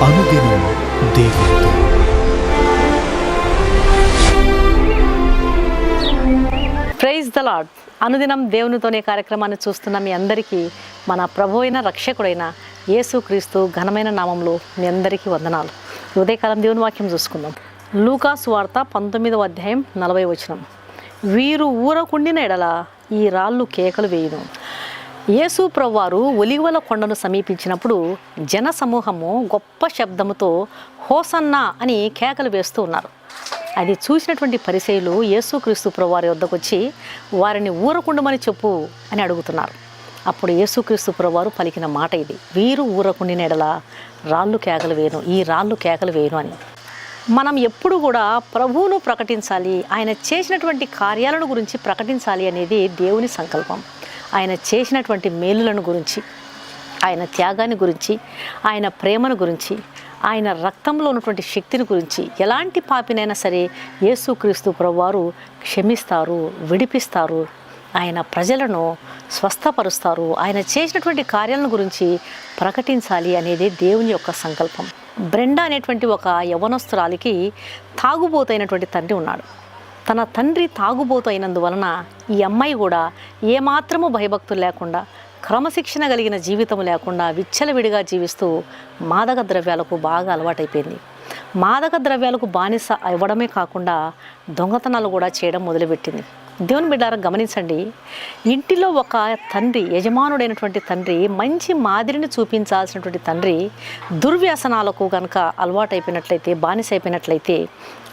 అనుదినం దేవునితో. Praise the Lord. అనుదినం దేవునితోనే కార్యక్రమాన్ని చూస్తున్న మీ అందరికీ మన ప్రభు అయిన రక్షకుడైన యేసుక్రీస్తు ఘనమైన నామంలో మీ అందరికీ వందనాలు. ఉదయకాలం దేవుని వాక్యం చూసుకుందాం. లూకా సువార్త 19వ అధ్యాయం 40వ వచనం. వీరు ఊరకుండిన ఎడల ఈ రాళ్ళు కేకలు వేయును. యేసు ప్రభువారు ఒలివల కొండను సమీపించినప్పుడు జన సమూహము గొప్ప శబ్దముతో హోసన్నా అని కేకలు వేస్తూ ఉన్నారు. అది చూసినటువంటి పరిసయ్యులు యేసుక్రీస్తు ప్రభువారి వద్దకు వచ్చి వారిని ఊరకుండమని చెప్పు అని అడుగుతున్నారు. అప్పుడు యేసుక్రీస్తు ప్రభువారు పలికిన మాట ఇది, వీరు ఊరకుండిన ఎడల రాళ్ళు కేకలు వేయను, ఈ రాళ్ళు కేకలు వేయను అని. మనం ఎప్పుడు కూడా ప్రభువును ప్రకటించాలి, ఆయన చేసినటువంటి కార్యాలను గురించి ప్రకటించాలి అనేది దేవుని సంకల్పం. ఆయన చేసినటువంటి మేలులను గురించి, ఆయన త్యాగాన్ని గురించి, ఆయన ప్రేమను గురించి, ఆయన రక్తంలో ఉన్నటువంటి శక్తిని గురించి, ఎలాంటి పాపినైనా సరే యేసుక్రీస్తు ప్రభువారు క్షమిస్తారు, విడిపిస్తారు, ఆయన ప్రజలను స్వస్థపరుస్తారు. ఆయన చేసినటువంటి కార్యాలను గురించి ప్రకటించాలి అనేది దేవుని యొక్క సంకల్పం. బ్రెండా అనేటువంటి ఒక యవనస్తురాలికి తాగుబోతైనటువంటి తండ్రి ఉన్నాడు. తన తండ్రి తాగుబోతు అయినందువలన ఈ అమ్మాయి కూడా ఏమాత్రము భయభక్తులు లేకుండా, క్రమశిక్షణ కలిగిన జీవితం లేకుండా విచ్చలవిడిగా జీవిస్తూ మాదక ద్రవ్యాలకు బాగా అలవాటైపోయింది. మాదక ద్రవ్యాలకు బానిస ఇవ్వడమే కాకుండా దొంగతనాలు కూడా చేయడం మొదలుపెట్టింది. దేవుని బిడ్డారా గమనించండి, ఇంటిలో ఒక తండ్రి, యజమానుడైనటువంటి తండ్రి, మంచి మాదిరిని చూపించాల్సినటువంటి తండ్రి దుర్వ్యసనాలకు కనుక అలవాటైపోయినట్లయితే, బానిస అయిపోయినట్లయితే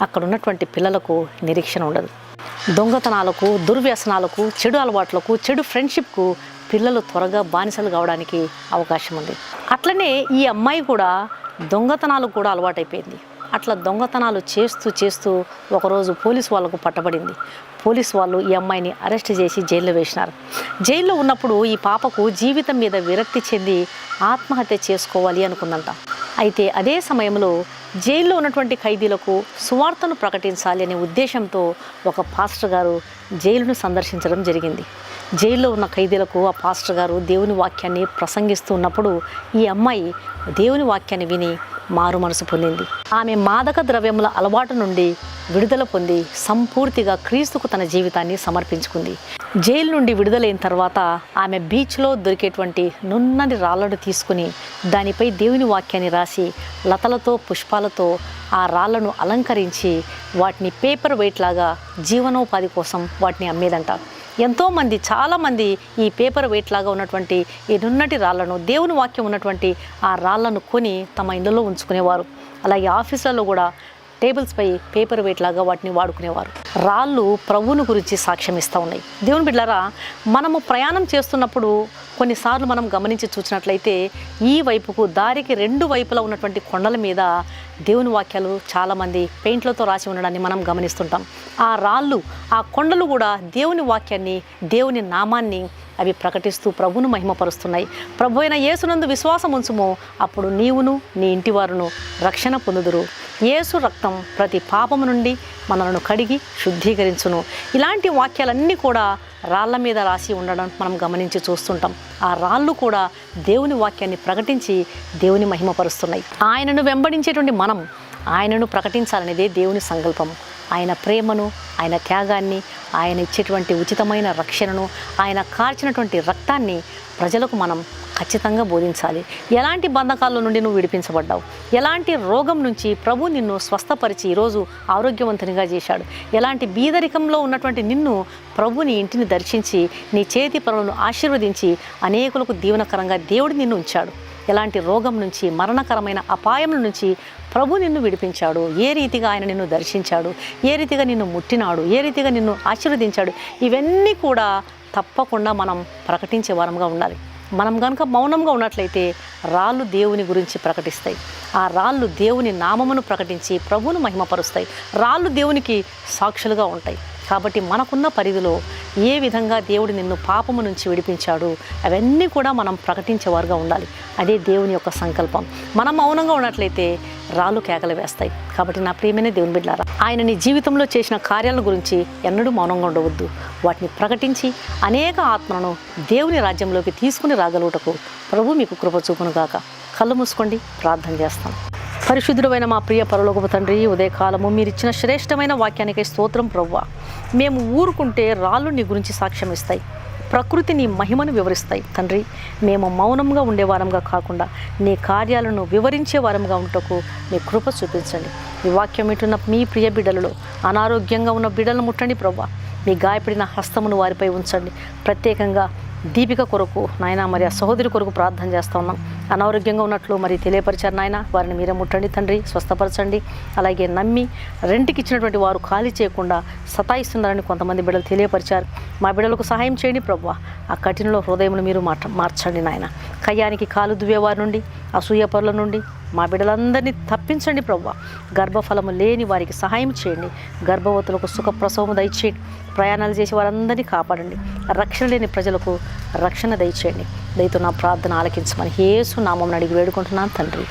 అక్కడ ఉన్నటువంటి పిల్లలకు నిరీక్షణ ఉండదు. దొంగతనాలకు, దుర్వ్యసనాలకు, చెడు అలవాట్లకు, చెడు ఫ్రెండ్షిప్కు పిల్లలు త్వరగా బానిసలు కావడానికి అవకాశం ఉంది. అట్లనే ఈ అమ్మాయి కూడా దొంగతనాలకు కూడా అలవాటైపోయింది. అట్లా దొంగతనాలు చేస్తూ చేస్తూ ఒకరోజు పోలీసు వాళ్ళకు పట్టబడింది. పోలీసు వాళ్ళు ఈ అమ్మాయిని అరెస్ట్ చేసి జైల్లో వేసినారు. జైల్లో ఉన్నప్పుడు ఈ పాపకు జీవితం మీద విరక్తి చెంది ఆత్మహత్య చేసుకోవాలి అనుకుందంట. అయితే అదే సమయంలో జైల్లో ఉన్నటువంటి ఖైదీలకు సువార్తను ప్రకటించాలి అనే ఉద్దేశంతో ఒక పాస్టర్ గారు జైలును సందర్శించడం జరిగింది. జైల్లో ఉన్న ఖైదీలకు ఆ పాస్టర్ గారు దేవుని వాక్యాన్ని ప్రసంగిస్తూ ఉన్నప్పుడు ఈ అమ్మాయి దేవుని వాక్యాన్ని విని మారు మనసు పొందింది. ఆమె మాదక ద్రవ్యముల అలవాటు నుండి విడుదల పొంది సంపూర్తిగా క్రీస్తుకు తన జీవితాన్ని సమర్పించుకుంది. జైలు నుండి విడుదలైన తర్వాత ఆమె బీచ్లో దొరికేటువంటి నున్నని రాళ్లను తీసుకుని దానిపై దేవుని వాక్యాన్ని రాసి లతలతో, పుష్పాలతో ఆ రాళ్లను అలంకరించి వాటిని పేపర్ వెయిట్ లాగా జీవనోపాధి కోసం వాటిని అమ్మేదంట. ఎంతోమంది, చాలామంది ఈ పేపర్ వెయిట్ లాగా ఉన్నటువంటి ఈ నున్నటి రాళ్లను, దేవుని వాక్యం ఉన్నటువంటి ఆ రాళ్లను కొని తమ ఇళ్ళలో ఉంచుకునేవారు. అలాగే ఆఫీసులలో కూడా టేబుల్స్ పై పేపర్ వెయిట్ లాగా వాటిని వాడుకునేవారు. రాళ్ళు ప్రభువుని గురించి సాక్ష్యం ఇస్తూ ఉన్నాయి. దేవుని బిడ్డలారా, మనము ప్రయాణం చేస్తున్నప్పుడు కొన్నిసార్లు మనం గమనించి చూసినట్లయితే ఈ వైపుకు దారికి రెండు వైపులా ఉన్నటువంటి కొండల మీద దేవుని వాక్యాలు చాలామంది పెయింట్లతో రాసి ఉండడాన్ని మనం గమనిస్తుంటాం. ఆ రాళ్ళు, ఆ కొండలు కూడా దేవుని వాక్యాన్ని, దేవుని నామాన్ని అవి ప్రకటిస్తూ ప్రభువును మహిమపరుస్తున్నాయి. ప్రభు అయిన యేసునందు విశ్వాసం ఉంచుము, అప్పుడు నీవును నీ ఇంటి వారును రక్షణ పొందుదురు. యేసు రక్తం ప్రతి పాపము నుండి మనలను కడిగి శుద్ధీకరించును. ఇలాంటి వాక్యాలన్నీ కూడా రాళ్ల మీద రాసి ఉండడం మనం గమనించి చూస్తుంటాం. ఆ రాళ్ళు కూడా దేవుని వాక్యాన్ని ప్రకటించి దేవుని మహిమపరుస్తున్నాయి. ఆయనను వెంబడించేటువంటి మనం ఆయనను ప్రకటించాలనేదే దేవుని సంకల్పం. ఆయన ప్రేమను, ఆయన త్యాగాన్ని, ఆయన ఇచ్చేటువంటి ఉచితమైన రక్షణను, ఆయన కార్చినటువంటి రక్తాన్ని ప్రజలకు మనం ఖచ్చితంగా బోధించాలి. ఎలాంటి బంధకాల నుండి నువ్వు విడిపించబడ్డావు, ఎలాంటి రోగం నుంచి ప్రభు నిన్ను స్వస్థపరిచి ఈరోజు ఆరోగ్యవంతునిగా చేశాడు, ఎలాంటి బీదరికంలో ఉన్నటువంటి నిన్ను ప్రభు నీ ఇంటిని దర్శించి నీ చేతి పనులను ఆశీర్వదించి అనేకులకు దీవెనకరంగా దేవుడు నిన్ను ఉంచాడు, ఎలాంటి రోగం నుంచి, మరణకరమైన అపాయం నుంచి ప్రభు నిన్ను విడిపించాడు, ఏ రీతిగా ఆయన నిన్ను దర్శించాడు, ఏ రీతిగా నిన్ను ముట్టినాడు, ఏ రీతిగా నిన్ను ఆశీర్వదించాడు, ఇవన్నీ కూడా తప్పకుండా మనం ప్రకటించే వారంగా ఉండాలి. మనం కనుక మౌనంగా ఉన్నట్లయితే రాళ్ళు దేవుని గురించి ప్రకటిస్తాయి. ఆ రాళ్ళు దేవుని నామమును ప్రకటించి ప్రభువును మహిమపరుస్తాయి. రాళ్ళు దేవునికి సాక్షులుగా ఉంటాయి. కాబట్టి మనకున్న పరిధిలో ఏ విధంగా దేవుడు నిన్ను పాపము నుంచి విడిపించాడు అవన్నీ కూడా మనం ప్రకటించేవారుగా ఉండాలి. అదే దేవుని యొక్క సంకల్పం. మనం మౌనంగా ఉన్నట్లయితే రాళ్ళు కేకలు వేస్తాయి. కాబట్టి నా ప్రియమైన దేవుని బిడ్డలారా, ఆయన నీ జీవితంలో చేసిన కార్యాల గురించి ఎన్నడూ మౌనంగా ఉండవద్దు. వాటిని ప్రకటించి అనేక ఆత్మలను దేవుని రాజ్యంలోకి తీసుకుని రాగలుగుటకు ప్రభు మీకు కృప చూపును గాక. కళ్ళు మూసుకోండి, ప్రార్థన చేస్తాం. పరిశుద్ధుడైన మా ప్రియ పరలోకపు తండ్రి, ఉదయకాలము మీరు ఇచ్చిన శ్రేష్టమైన వాక్యానికి స్తోత్రం ప్రభువా. మేము ఊరుకుంటే రాళ్ళు నీ గురించి సాక్ష్యం ఇస్తాయి, ప్రకృతి నీ మహిమను వివరిస్తాయి. తండ్రి, మేము మౌనంగా ఉండేవారంగా కాకుండా నీ కార్యాలను వివరించే వారంగా ఉంటకు మీ కృప చూపించండి. ఈ వాక్యం వింటున్న మీ ప్రియ బిడ్డలలో అనారోగ్యంగా ఉన్న బిడ్డలను ముట్టండి ప్రభువా. మీ గాయపడిన హస్తమును వారిపై ఉంచండి. ప్రత్యేకంగా దీపిక కొరకు నాయన, మరి ఆ సహోదరి కొరకు ప్రార్థన చేస్తూ ఉన్నాం. అనారోగ్యంగా ఉన్నట్లు మరి తెలియపరిచారు నాయన, వారిని మీరే ముట్టండి తండ్రి, స్వస్థపరచండి. అలాగే నమ్మి రెంట్కి ఇచ్చినటువంటి వారు ఖాళీ చేయకుండా సతాయిస్తున్నారని కొంతమంది బిడ్డలు తెలియపరిచారు. మా బిడ్డలకు సహాయం చేయండి ప్రభువా. ఆ కఠినలో హృదయమును మీరు మార్చండి నాయన. కయ్యానికి కాలు దువ్వేవారి నుండి, అసూయ పరుల నుండి మా బిడ్డలందరినీ తప్పించండి ప్రభువా. గర్భఫలము లేని వారికి సహాయం చేయండి. గర్భవతులకు సుఖప్రసవము దయచేయండి. ప్రయాణాలు చేసి వారందరినీ కాపాడండి. రక్షణ లేని ప్రజలకు రక్షణ దయచేయండి. దయతో నా ప్రార్థన ఆలకించమని యేసు నామమున అడిగి వేడుకుంటున్నాను తండ్రి,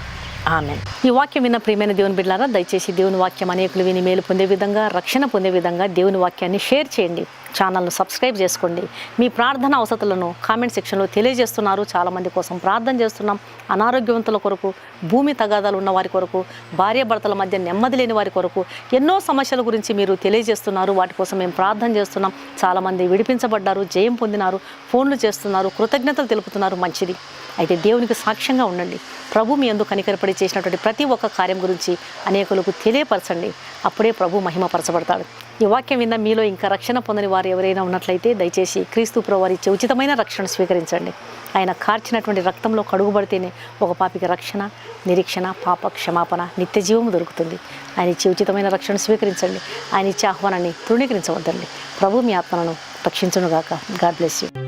ఆమేన్. ఈ వాక్యం విన్న ప్రియమైన దేవుని బిడ్డలారా, దయచేసి దేవుని వాక్యం అనేకులు విని మేలు పొందే విధంగా, రక్షణ పొందే విధంగా దేవుని వాక్యాన్ని షేర్ చేయండి. ఛానల్ను సబ్స్క్రైబ్ చేసుకోండి. మీ ప్రార్థన అవసరాలను కామెంట్ సెక్షన్లో తెలియజేస్తున్నారు. చాలామంది కోసం ప్రార్థన చేస్తున్నాం. అనారోగ్యవంతుల కొరకు, భూమి తగాదాలు ఉన్న వారి కొరకు, భార్యాభర్తల మధ్య నెమ్మది లేని వారి కొరకు ఎన్నో సమస్యల గురించి మీరు తెలియజేస్తున్నారు. వాటి కోసం మేము ప్రార్థన చేస్తున్నాం. చాలామంది విడిపించబడ్డారు, జయం పొందినారు, ఫోన్లు చేస్తున్నారు, కృతజ్ఞతలు తెలుపుతున్నారు. మంచిది. అయితే దేవునికి సాక్ష్యంగా ఉండండి. ప్రభు మీ యందు కనికరపడి చేసినటువంటి ప్రతి ఒక్క కార్యం గురించి అనేకులకు తెలియపరచండి. అప్పుడే ప్రభు మహిమపరచబడతాడు. ఈ వాక్యం విన్న మీలో ఇంకా రక్షణ పొందని వారు ఎవరైనా ఉన్నట్లయితే దయచేసి క్రీస్తు ప్రభువారు ఇచ్చే ఉచితమైన రక్షణ స్వీకరించండి. ఆయన కార్చినటువంటి రక్తంలో కడుగుబడితేనే ఒక పాపికి రక్షణ, నిరీక్షణ, పాప క్షమాపణ, నిత్య జీవము దొరుకుతుంది. ఆయన ఇచ్చే ఉచితమైన రక్షణ స్వీకరించండి. ఆయన ఇచ్చే ఆహ్వానాన్ని తృణీకరించవద్దండి. ప్రభు మీ ఆత్మలను రక్షించునుగాక. God bless you.